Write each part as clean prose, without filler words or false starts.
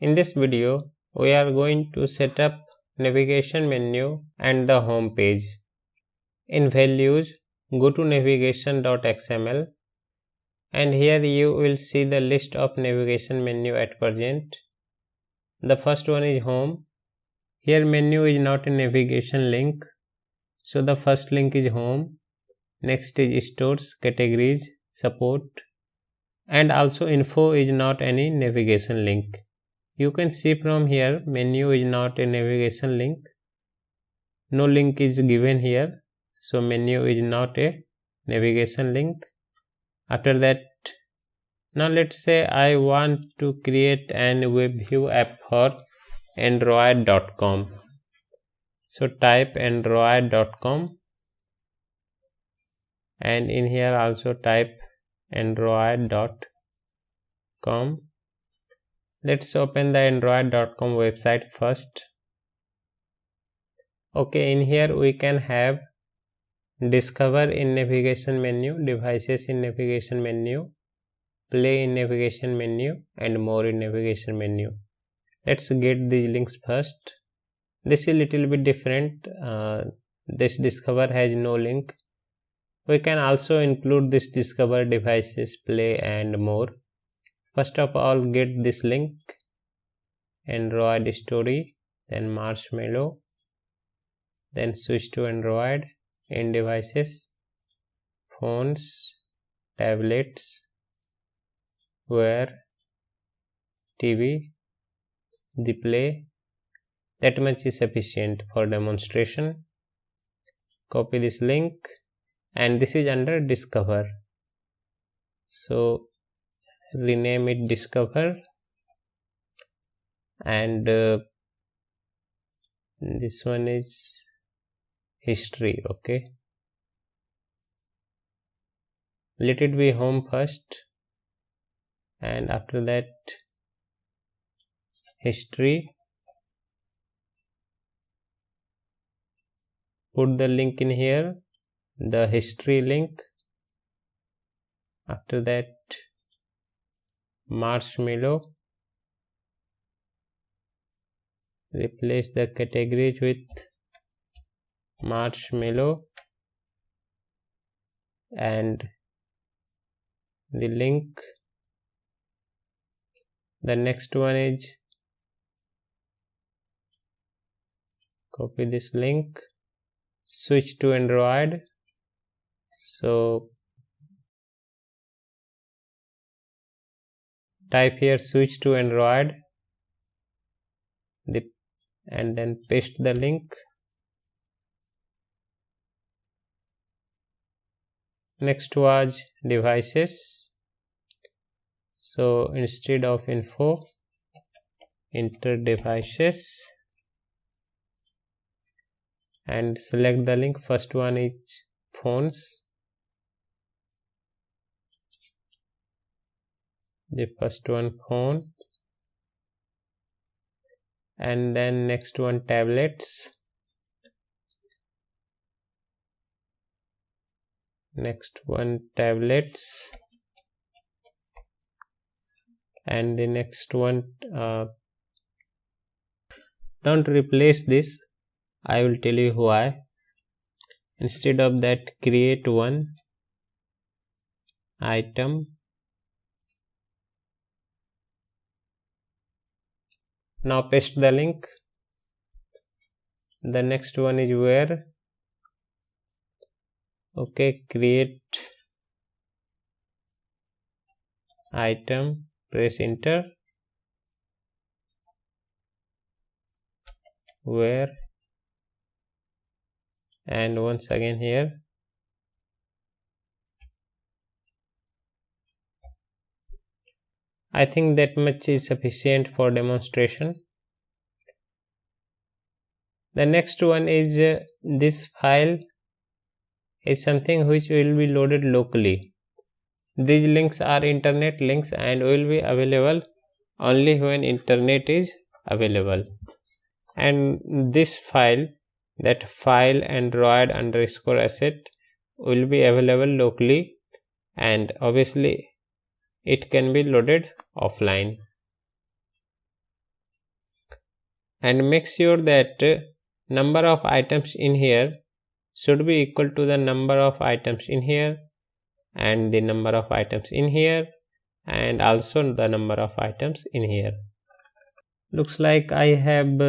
In this video, we are going to set up navigation menu and the home page. In values, go to navigation.xml and here you will see the list of navigation menu at present. The first one is home. Here menu is not a navigation link, so the first link is home. Next is stores, categories, support, and also info is not any navigation link. You can see from here menu is not a navigation link. No link is given here, so menu is not a navigation link. After that, now let's say I want to create an web view app for android.com. So type android.com and in here also type android.com. Let's open the android.com website first. Okay, in here we can have discover in navigation menu, devices in navigation menu, play in navigation menu, and more in navigation menu. Let's get these links first. This is little bit different. This discover has no link. We can also include this discover, devices, play, and more. First of all, get this link, Android story, then marshmallow, then switch to Android, in devices, phones, tablets, Wear, TV, the play. That much is sufficient for demonstration. Copy this link and this is under discover. So rename it discover and this one is history. Okay, let it be home first and after that history. Put the link in here, the history link. After that marshmallow, replace the categories with marshmallow and the link. The next one is copy this link, switch to Android. So type here switch to Android and then paste the link. Next was devices. So instead of info, enter devices and select the link. First one is phones. The first one phone and then next one tablets, next one tablets and the next one don't replace this, I will tell you why. Instead of that, create one item. Now paste the link. The next one is where. Okay, create item, press enter. Where and once again here. I think that much is sufficient for demonstration. The next one is this file is something which will be loaded locally. These links are internet links and will be available only when internet is available. And this file, that file android_asset, will be available locally and obviously it can be loaded offline. and make sure that number of items in here should be equal to the number of items in here and the number of items in here and also the number of items in here. Looks like I have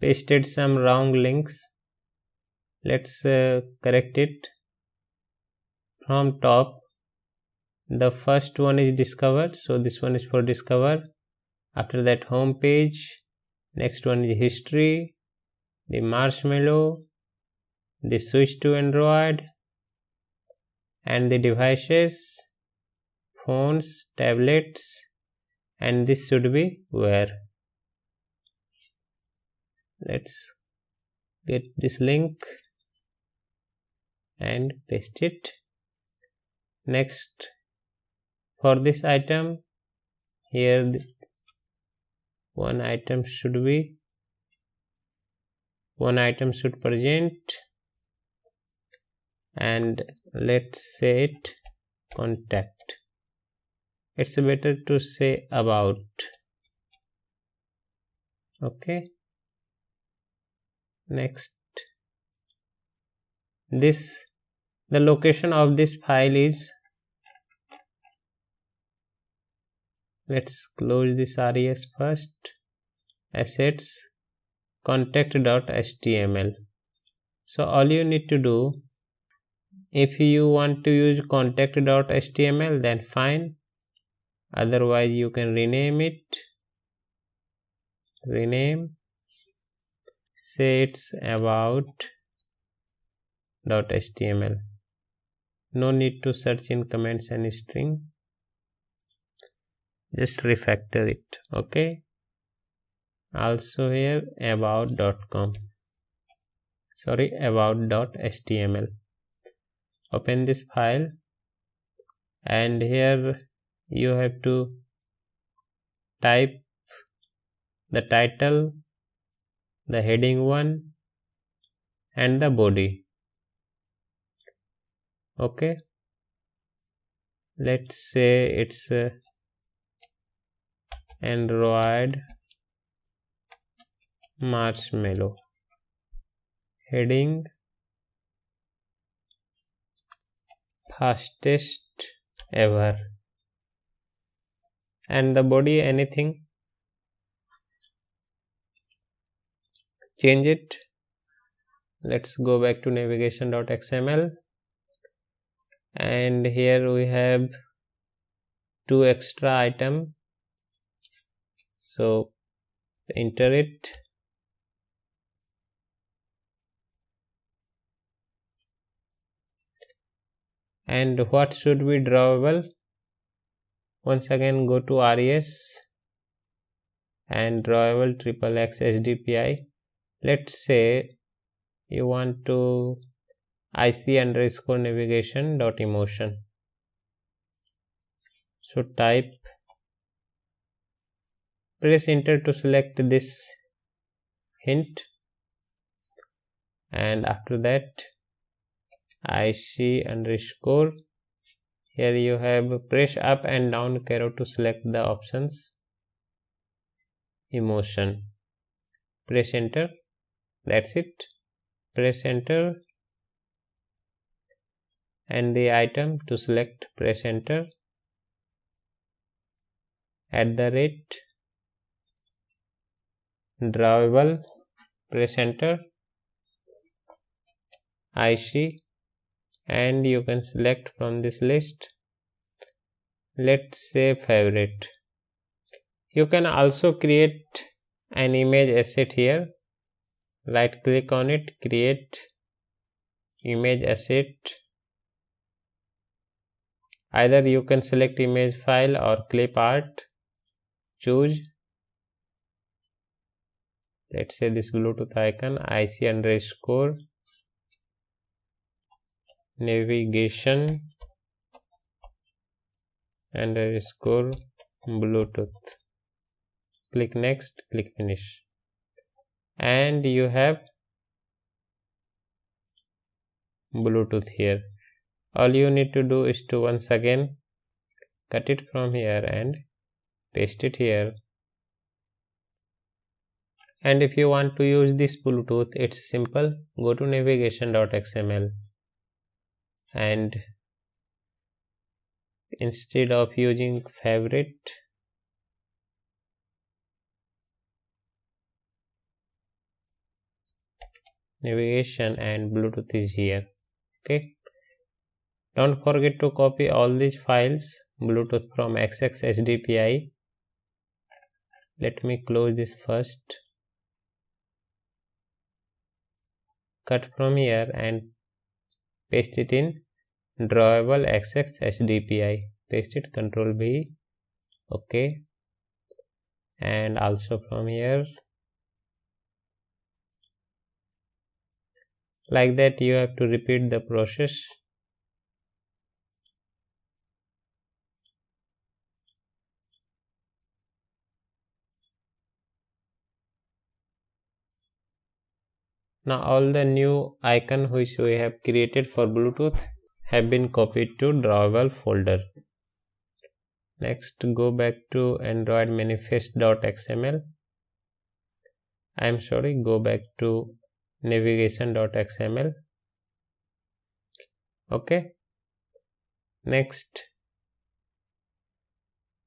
pasted some wrong links. Let's correct it. From top, the first one is discovered, so this one is for discover. After that, home page. Next one is history, the marshmallow, the switch to Android, and the devices, phones, tablets, and this should be where. Let's get this link and paste it. Next, for this item, here one item should present, and let's say it contact. It's better to say about. Okay. Next, the location of this file is, let's close this res first, assets contact.html. So all you need to do, if you want to use contact.html, then fine, otherwise you can rename it, say it's about.html. No need to search in comments and string, just refactor it. Okay. Also here about.html. Open this file, and here you have to type the title, the heading 1, and the body. Okay, let's say it's Android marshmallow, heading fastest ever, and the body anything. Change it. Let's go back to navigation.xml, and here we have 2 extra items, so enter it. And what should be drawable? Once again go to res and drawable XXX HDPI. Let's say you want to IC_navigation.emotion. So type, press enter to select this hint, and after that IC_. Here you have press up and down arrow to select the options. Emotion. Press enter. That's it. Press enter, and the item to select, press enter. @drawable, press enter. IC, and you can select from this list. Let's say favorite. You can also create an image asset here. Right click on it, create image asset. Either you can select image file or clip art. Choose. Let's say this Bluetooth icon, IC_navigation _Bluetooth. Click next, click finish, and you have Bluetooth here. All you need to do is to once again cut it from here and paste it here. And if you want to use this Bluetooth, it's simple. Go to navigation.xml and instead of using favorite, navigation and Bluetooth is here. Okay, don't forget to copy all these files Bluetooth from XXHDPI. Let me close this first. Cut from here and paste it in drawable XXHDPI. Paste it, Ctrl B. Okay, and also from here. Like that, you have to repeat the process. Now all the new icon which we have created for Bluetooth have been copied to drawable folder. Next, go back to Android manifest.xml. Go back to navigation.xml. Okay. Next,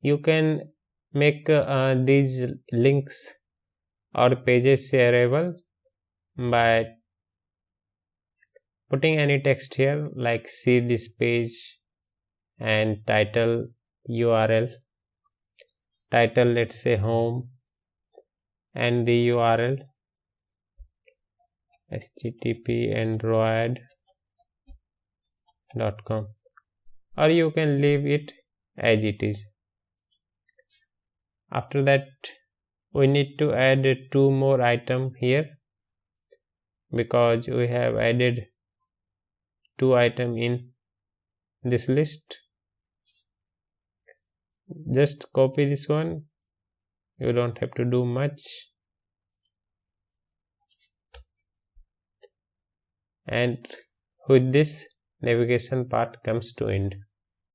you can make these links or pages shareable by putting any text here, like see this page and title URL. Title, let's say home, and the URL http://android.com, or you can leave it as it is. After that, we need to add 2 more items here, because we have added 2 items in this list. Just copy this one, you don't have to do much, and with this navigation part comes to end.